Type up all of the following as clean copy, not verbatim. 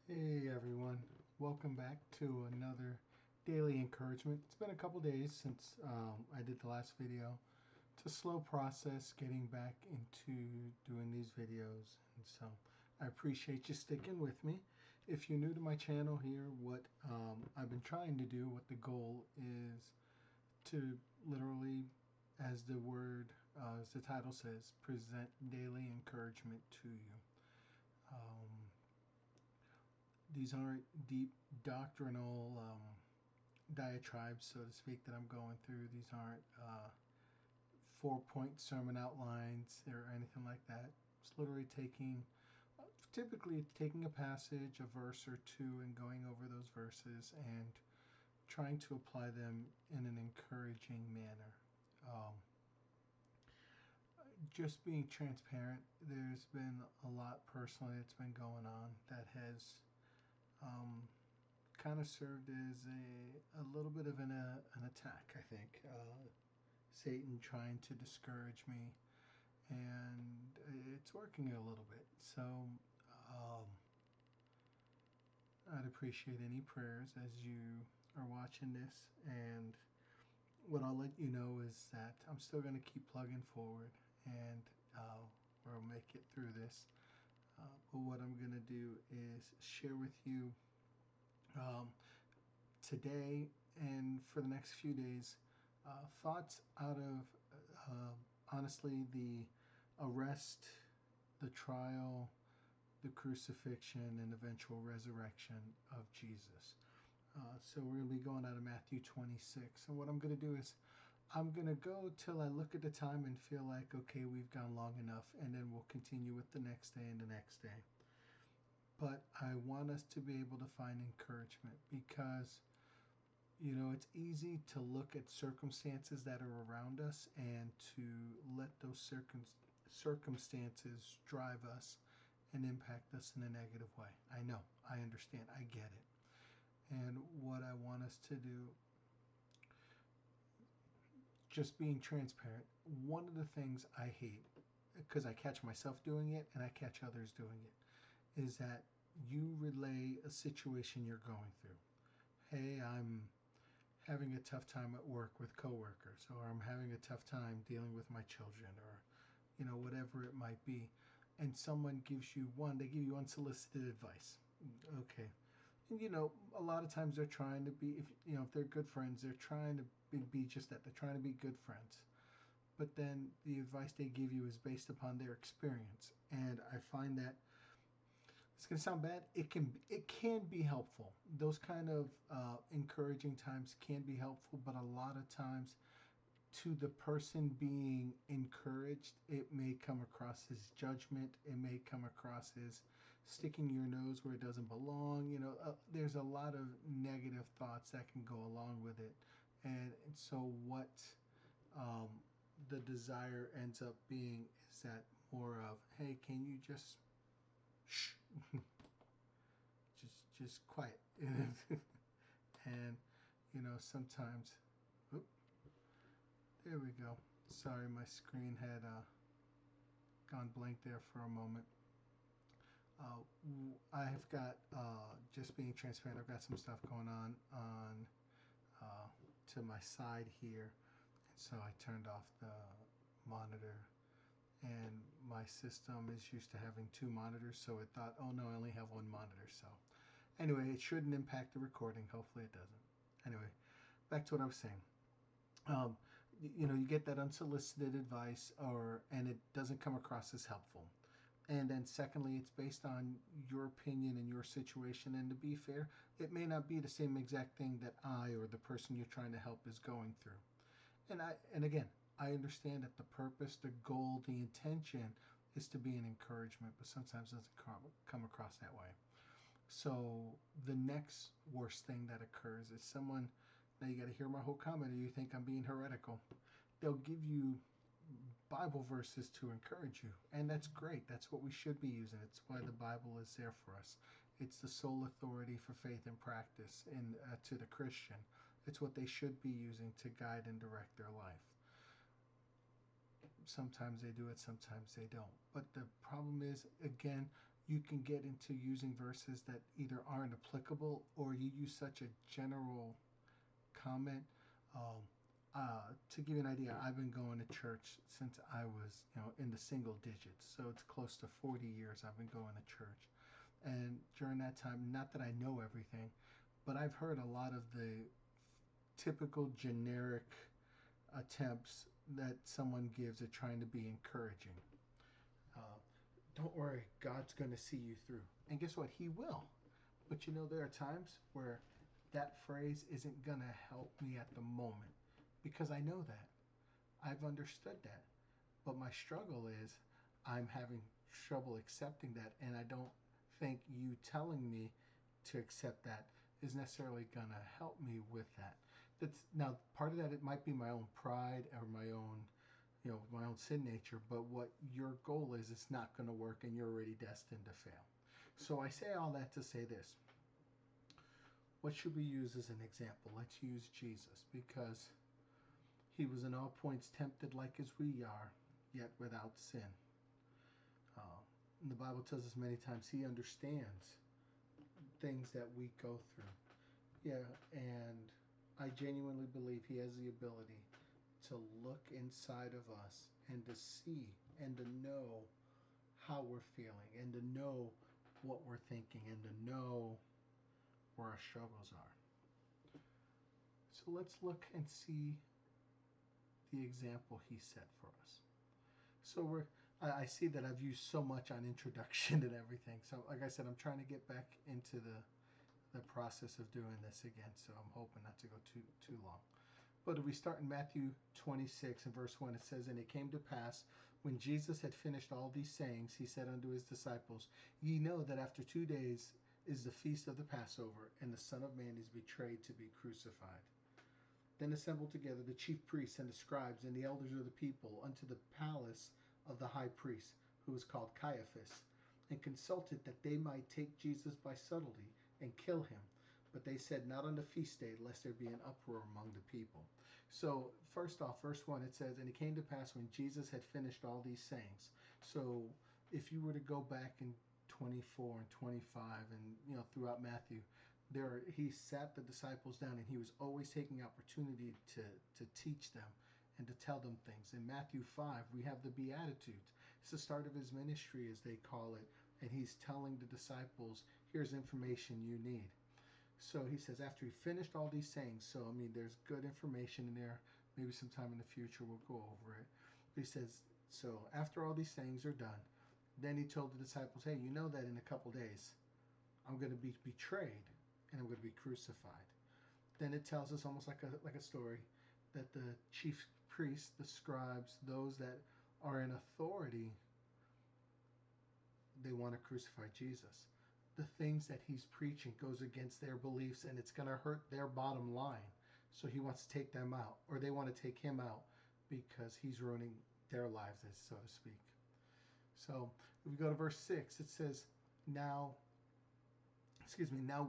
Hey everyone, welcome back to another daily encouragement. It's been a couple days since I did the last video. It's a slow process getting back into doing these videos, and so I appreciate you sticking with me. If you're new to my channel here, what I've been trying to do, what the goal is to literally, as as the title says, present daily encouragement to you. Um, these aren't deep doctrinal diatribes, so to speak, that I'm going through. These aren't 4 point sermon outlines or anything like that. It's literally typically taking a passage, a verse or two, and going over those verses and trying to apply them in an encouraging manner. Um, just being transparent, there's been a lot personally that's been going on that has um, kind of served as a little bit of an attack, I think. Satan trying to discourage me, and it's working a little bit. So um, I'd appreciate any prayers as you are watching this. And what I'll let you know is that I'm still going to keep plugging forward, and we'll make it through this. But what I'm going to do is share with you um, today and for the next few days thoughts out of honestly the arrest, the trial, the crucifixion, and eventual resurrection of Jesus. So we're going to be going out of Matthew 26. And what I'm going to do is I'm going to go till I look at the time and feel like, okay, we've gone long enough, and then we'll continue with the next day and the next day. But I want us to be able to find encouragement because it's easy to look at circumstances that are around us and to let those circumstances drive us and impact us in a negative way. I know, I understand, I get it. And what I want us to do, just being transparent, one of the things I hate, because I catch myself doing it and I catch others doing it, is that you relay a situation you're going through. Hey, I'm having a tough time at work with coworkers, or I'm having a tough time dealing with my children, or whatever it might be, and someone gives you they give you unsolicited advice. Okay, and a lot of times they're trying to be, if they're good friends, they're trying to be just that. They're trying to be good friends, but then the advice they give you is based upon their experience, and I find that it's going to sound bad. It can be helpful. Those kind of encouraging times can be helpful, but a lot of times, to the person being encouraged, it may come across as judgment. It may come across as sticking your nose where it doesn't belong. There's a lot of negative thoughts that can go along with it, and so what um, the desire ends up being is that more of, hey, can you just shh, just quiet. And sometimes, oop, there we go. Sorry, my screen had gone blank there for a moment. I have got, just being transparent, I've got some stuff going on to my side here, and so I turned off the monitor, and my system is used to having two monitors, so it thought, oh no, I only have one monitor. So anyway, it shouldn't impact the recording. Hopefully it doesn't. back to what I was saying. Um, you get that unsolicited advice, and it doesn't come across as helpful. And then secondly, it's based on your opinion and your situation. And to be fair, it may not be the same exact thing that I or the person you're trying to help is going through. And again, I understand that the purpose, the goal, the intention is to be an encouragement, but sometimes it doesn't come across that way. So the next worst thing that occurs is someone, now you got to hear my whole comment or you think I'm being heretical. They'll give you Bible verses to encourage you, and that's great. That's what we should be using. It's why the Bible is there for us. It's the sole authority for faith and practice in to the Christian. It's what they should be using to guide and direct their life. Sometimes they do it, sometimes they don't. But the problem is, again, you can get into using verses that either aren't applicable or you use such a general comment. Um, to give you an idea, I've been going to church since I was, in the single digits. So it's close to 40 years I've been going to church. And during that time, not that I know everything, but I've heard a lot of the typical generic attempts that someone gives at trying to be encouraging. Uh, don't worry, God's going to see you through. And guess what? He will. But there are times where that phrase isn't going to help me at the moment because I know that. I've understood that. But my struggle is I'm having trouble accepting that, and I don't think you telling me to accept that is necessarily going to help me with that. That's now part of that. It might be my own pride or my own sin nature. But what your goal is, it's not going to work, and you're already destined to fail. So I say all that to say this: what should we use as an example? Let's use Jesus because he was in all points tempted like as we are, yet without sin. And the Bible tells us many times he understands things that we go through. Yeah, and I genuinely believe he has the ability to look inside of us and to see and to know how we're feeling and to know what we're thinking and to know where our struggles are. So let's look and see the example he set for us. So I see that I've used so much on introduction and everything. So like I said, I'm trying to get back into the process of doing this again. So I'm hoping not to go too long. But if we start in Matthew 26 and verse 1, it says, "And it came to pass, when Jesus had finished all these sayings, he said unto his disciples, Ye know that after 2 days is the feast of the Passover, and the Son of Man is betrayed to be crucified. Then assembled together the chief priests and the scribes and the elders of the people unto the palace of the high priest, who was called Caiaphas, and consulted that they might take Jesus by subtlety and kill him. But they said, Not on the feast day, lest there be an uproar among the people." So first off, verse 1, it says, "And it came to pass when Jesus had finished all these sayings." So if you were to go back in 24 and 25 and throughout Matthew, he sat the disciples down and he was always taking opportunity to teach them and to tell them things. In Matthew 5, we have the Beatitudes. It's the start of his ministry, as they call it, and he's telling the disciples, here's information you need. So he says, after he finished all these sayings, so there's good information in there. Maybe sometime in the future we'll go over it. But he says, so after all these sayings are done, then he told the disciples, hey, you know that in a couple days I'm going to be betrayed and I'm going to be crucified. Then it tells us almost like a story that the chief priests, the scribes, those that are in authority, they want to crucify Jesus. The things that he's preaching goes against their beliefs and it's going to hurt their bottom line. So he wants to take them out, or they want to take him out because he's ruining their lives, so to speak. So if we go to verse 6, it says, Now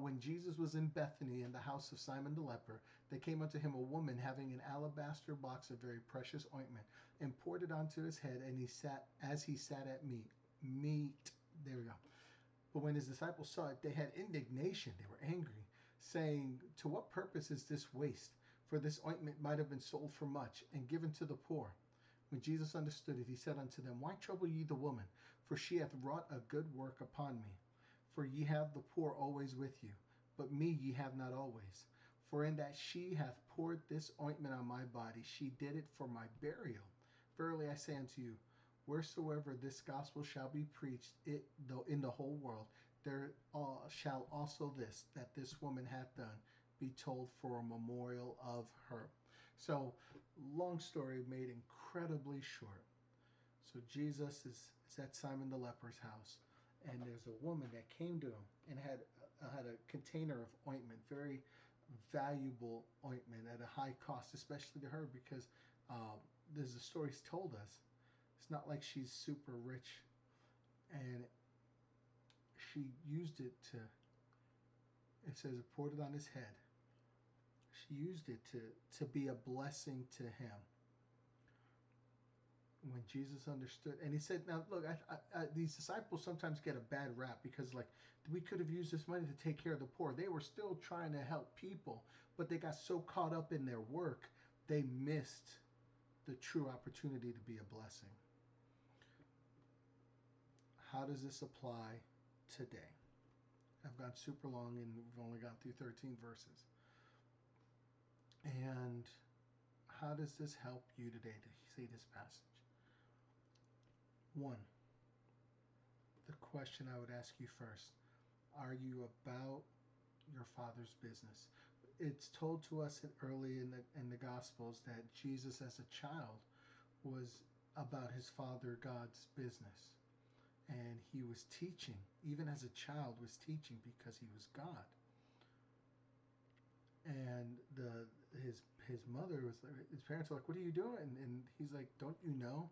when Jesus was in Bethany in the house of Simon the leper, there came unto him a woman having an alabaster box of very precious ointment, and poured it onto his head, and he sat at meat. There we go. But when his disciples saw it, they had indignation. They were angry, saying, To what purpose is this waste? For this ointment might have been sold for much, and given to the poor. When Jesus understood it, he said unto them, Why trouble ye the woman? For she hath wrought a good work upon me. For ye have the poor always with you, but me ye have not always. For in that she hath poured this ointment on my body, she did it for my burial. Verily I say unto you, wheresoever this gospel shall be preached it though in the whole world, there shall also this that this woman hath done be told for a memorial of her. So, long story made incredibly short. So Jesus is at Simon the leper's house, and there's a woman that came to him and had a container of ointment, very valuable ointment at a high cost, especially to her because uh, as the story's told us, it's not like she's super rich, and she used it to. It says it poured it on his head. She used it to be a blessing to him. When Jesus understood, and he said, "Now look, these disciples sometimes get a bad rap because, like, we could have used this money to take care of the poor. They were still trying to help people, but they got so caught up in their work, they missed the true opportunity to be a blessing." How does this apply today? I've gone super long, and we've only gone through 13 verses. And how does this help you today to see this passage? One, the question I would ask you first: are you about your Father's business? It's told to us early in the Gospels that Jesus, as a child, was about his Father God's business, and he was teaching. Even as a child, was teaching because he was God. And his mother was like, his parents were like, "What are you doing?" And he's like, "Don't you know?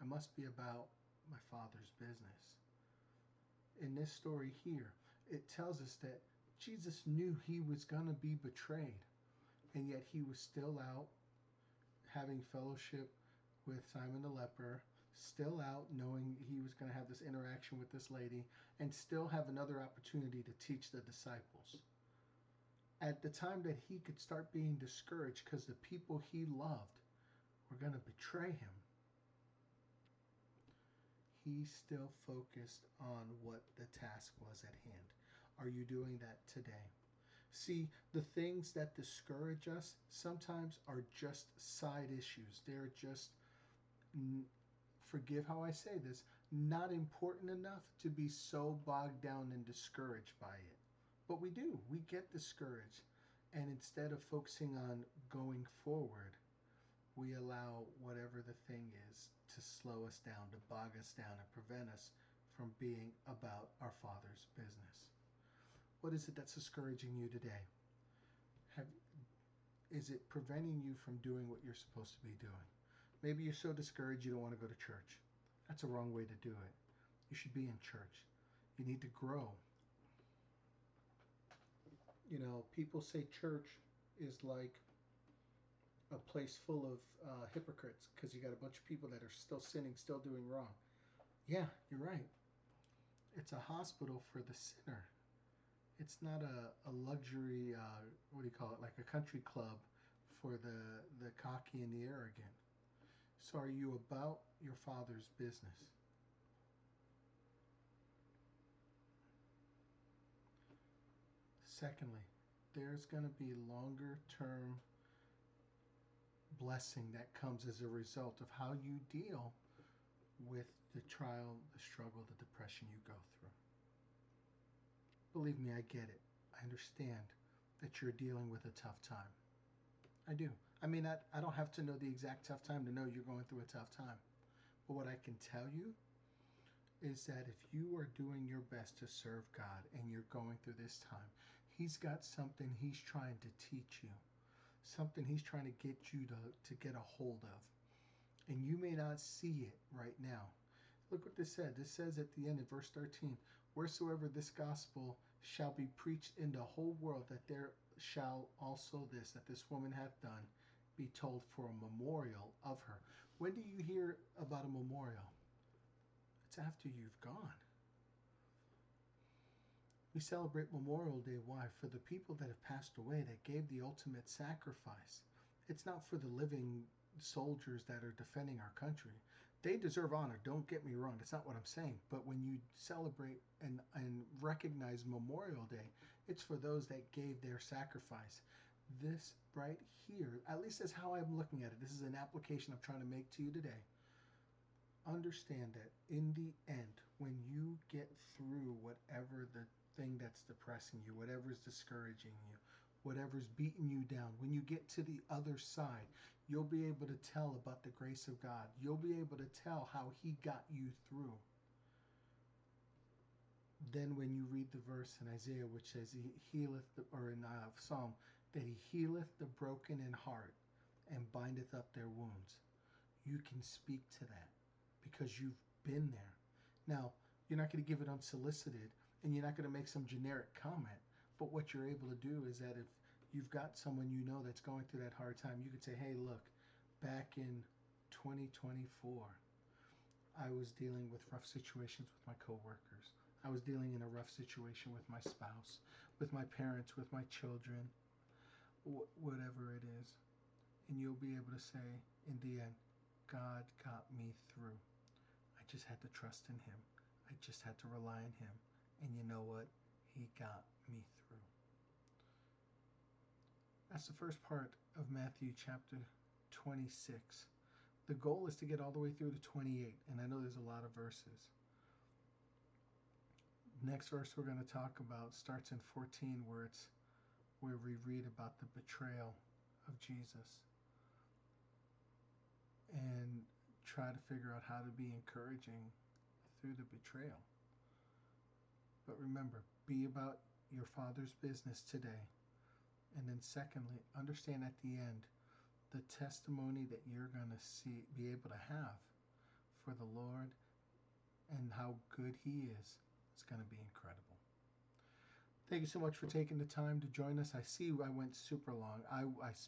I must be about my Father's business." In this story here, it tells us that Jesus knew he was going to be betrayed, and yet he was still out having fellowship with Simon the leper, still out knowing he was going to have this interaction with this lady, and still have another opportunity to teach the disciples. At the time that he could start being discouraged because the people he loved were going to betray him, he still focused on what the task was at hand. Are you doing that today? See, the things that discourage us sometimes are just side issues. They're just, forgive how I say this, not important enough to be so bogged down and discouraged by it. But we do. We get discouraged. And instead of focusing on going forward, we allow whatever the thing is to slow us down, to bog us down, and prevent us from being about our Father's business. What is it that's discouraging you today? Is it preventing you from doing what you're supposed to be doing? Maybe you're so discouraged you don't want to go to church. That's a wrong way to do it. You should be in church. You need to grow. You know, people say church is like a place full of hypocrites because you got a bunch of people that are still sinning, still doing wrong. Yeah, you're right. It's a hospital for the sinner. It's not a luxury, what do you call it, like a country club for the cocky and the arrogant. So are you about your Father's business? Secondly, there's going to be longer term blessing that comes as a result of how you deal with the trial, the struggle, the depression you go through. Believe me, I get it. I understand that you're dealing with a tough time. I do. I mean, I don't have to know the exact tough time to know you're going through a tough time. But what I can tell you is that if you are doing your best to serve God and you're going through this time, He's got something He's trying to teach you, something He's trying to get you to get a hold of. And you may not see it right now. Look what this said. This says at the end of verse 13, wheresoever this gospel shall be preached in the whole world, that there shall also this, that this woman hath done, be told for a memorial of her. When do you hear about a memorial? It's after you've gone. We celebrate Memorial Day. Why? For the people that have passed away, that gave the ultimate sacrifice. It's not for the living soldiers that are defending our country. They deserve honor, don't get me wrong. That's not what I'm saying. But when you celebrate and recognize Memorial Day, it's for those that gave their sacrifice. This right here, at least that's how I'm looking at it. This is an application I'm trying to make to you today. Understand that in the end, when you get through whatever the thing that's depressing you, whatever's discouraging you, whatever's beating you down, when you get to the other side, you'll be able to tell about the grace of God. You'll be able to tell how He got you through. Then, when you read the verse in Isaiah which says, He healeth, or in Psalm, that He healeth the broken in heart and bindeth up their wounds, you can speak to that because you've been there. Now, you're not going to give it unsolicited and you're not going to make some generic comment, but what you're able to do is that if you've got someone you know that's going through that hard time, you could say, hey, look, back in 2024, I was dealing with rough situations with my coworkers. I was dealing in a rough situation with my spouse, with my parents, with my children, whatever it is. And you'll be able to say, in the end, God got me through. I just had to trust in Him. I just had to rely on Him. And you know what? He got me through. That's the first part of Matthew chapter 26. The goal is to get all the way through to 28, and I know there's a lot of verses. Next verse we're going to talk about starts in 14, where we read about the betrayal of Jesus and try to figure out how to be encouraging through the betrayal. But remember, be about your Father's business today. And then secondly, understand at the end the testimony that you're going to be able to have for the Lord and how good He is. It's going to be incredible. Thank you so much for taking the time to join us. I see I went super long. I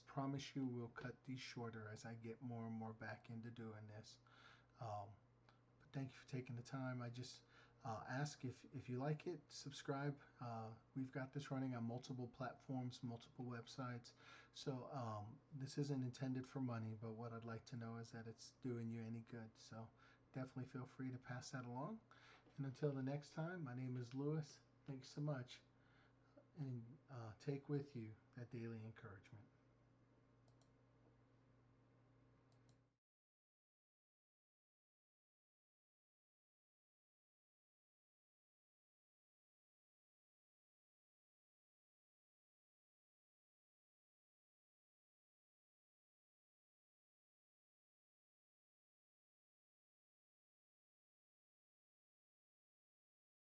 promise you we'll cut these shorter as I get more and more back into doing this. But thank you for taking the time. I just ask if you like it, subscribe. We've got this running on multiple platforms, multiple websites. So this isn't intended for money, but what I'd like to know is that it's doing you any good. So definitely feel free to pass that along. And until the next time, my name is Lewis. Thanks so much. And take with you that daily encouragement.